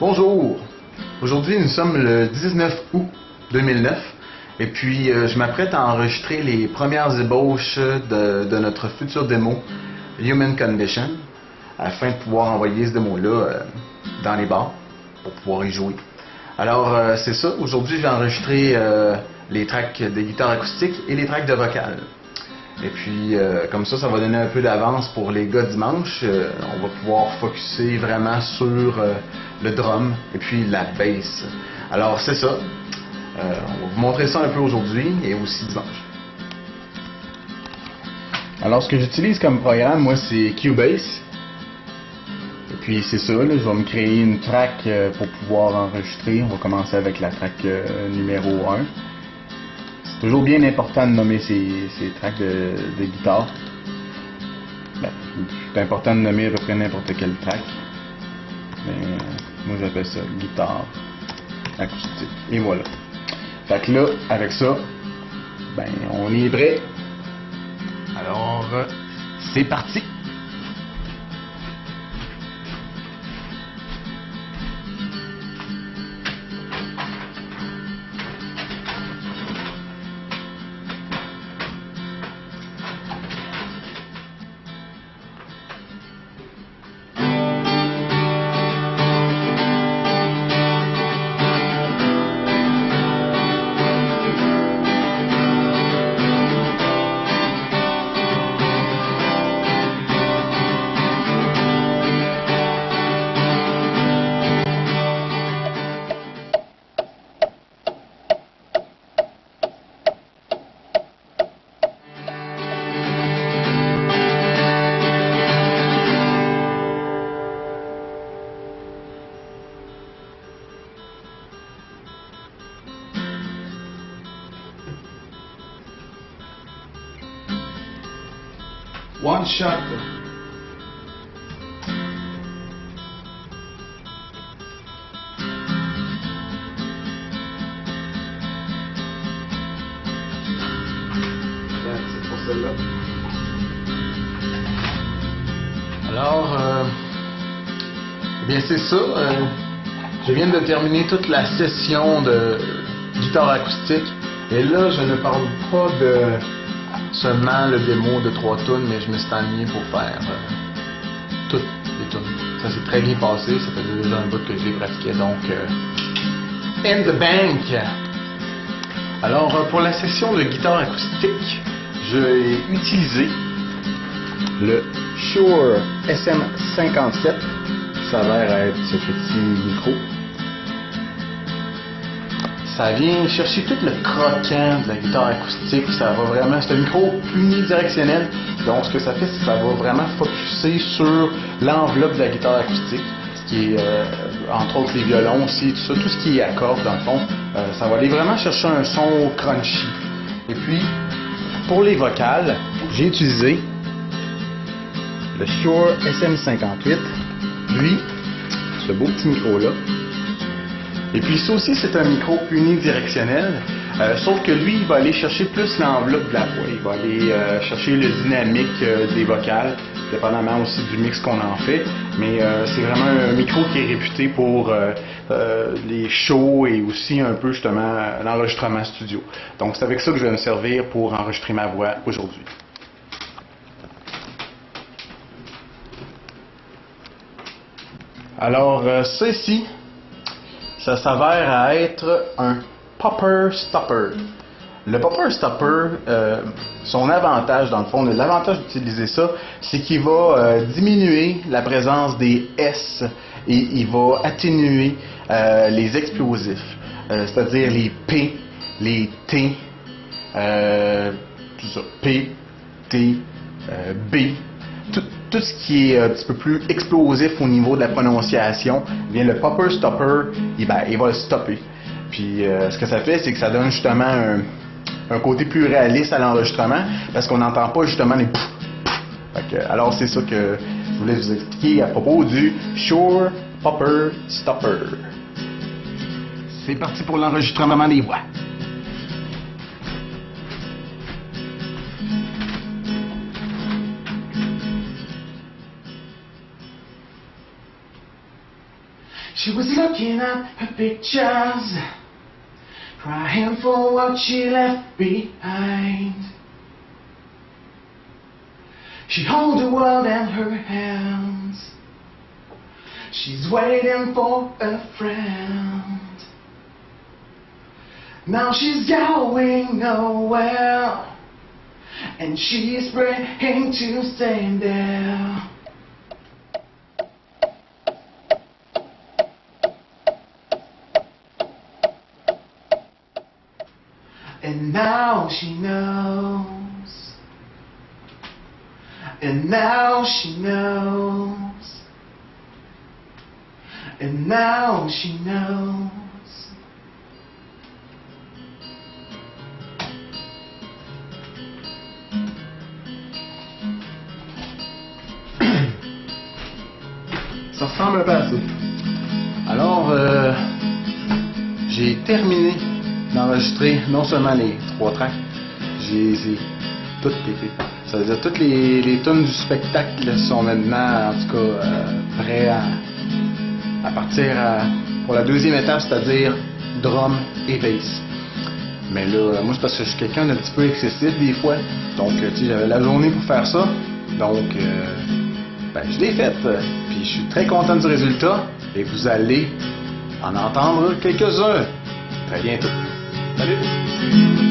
Bonjour! Aujourd'hui, nous sommes le 19 août 2009 et puis je m'apprête à enregistrer les premières ébauches de notre future démo Human Condition afin de pouvoir envoyer ce démo-là dans les bars pour pouvoir y jouer. Alors, c'est ça. Aujourd'hui, je vais enregistrer les tracks de guitare acoustique et les tracks de vocal. Et puis, comme ça va donner un peu d'avance pour les gars dimanche. On va pouvoir focusser vraiment sur le drum et puis la bass. Alors, c'est ça. On va vous montrer ça un peu aujourd'hui et aussi dimanche. Alors, ce que j'utilise comme programme, moi, c'est Cubase. Et puis, c'est ça, là, je vais me créer une track pour pouvoir enregistrer. On va commencer avec la track numéro 1. C'est toujours bien important de nommer ces tracks de guitare. Ben, c'est important de nommer à peu près n'importe quel track. Mais moi j'appelle ça guitare acoustique. Et voilà. Fait que là, avec ça, ben on est prêt. Alors, c'est parti! One shot. C'est pour celle-là. Alors, eh bien c'est ça. Je viens de terminer toute la session de guitare acoustique. Et là, je ne parle pas de seulement le démo de 3 tunes, mais je me suis aligné pour faire toutes les tunes. Ça s'est très bien passé, ça faisait déjà un bout que je les pratiquais, donc in the bank! Alors pour la session de guitare acoustique, j'ai utilisé le Shure SM57, qui s'avère être ce petit micro. Ça vient chercher tout le croquant de la guitare acoustique. Ça va vraiment, c'est un micro unidirectionnel. Donc, ce que ça fait, c'est que ça va vraiment focusser sur l'enveloppe de la guitare acoustique, qui est, entre autres, les violons aussi, tout ça, tout ce qui est à cordes, dans le fond. Ça va aller vraiment chercher un son crunchy. Et puis, pour les vocales, j'ai utilisé le Shure SM58, lui, ce beau petit micro-là. Et puis ça aussi, c'est un micro unidirectionnel, sauf que lui, il va aller chercher plus l'enveloppe de la voix. Il va aller chercher le dynamique des vocales, dépendamment aussi du mix qu'on en fait. Mais c'est vraiment un micro qui est réputé pour les shows et aussi un peu justement l'enregistrement studio. Donc c'est avec ça que je vais me servir pour enregistrer ma voix aujourd'hui. Alors ça ici, ça s'avère à être un popper stopper. Le popper stopper, son avantage dans le fond, l'avantage d'utiliser ça, c'est qu'il va diminuer la présence des S et il va atténuer les explosifs, c'est-à-dire les P, les T, tout ça, P, T, B. Tout ce qui est un petit peu plus explosif au niveau de la prononciation, bien le popper stopper, il va le stopper. Puis ce que ça fait, c'est que ça donne justement un côté plus réaliste à l'enregistrement, parce qu'on n'entend pas justement les pouf, pouf. Alors c'est ça que je voulais vous expliquer à propos du Shure Popper Stopper. C'est parti pour l'enregistrement des voix. She was looking at her pictures, crying for what she left behind. She holds the world in her hands. She's waiting for a friend. Now she's going nowhere, and she's praying to stay there. And now she knows. And now she knows. And now she knows. Ça ressemble un peu à ça. Alors, j'ai terminé d'enregistrer non seulement les 3 tracks, j'ai toutes les... Ça veut dire toutes les tunes du spectacle sont maintenant, en tout cas, prêts à partir pour la deuxième étape, c'est-à-dire drum et bass. Mais là, moi c'est parce que je suis quelqu'un d'un petit peu excessif des fois, donc tu sais, j'avais la journée pour faire ça, donc ben, je l'ai faite, puis je suis très content du résultat, et vous allez en entendre quelques-uns très bientôt. Salut!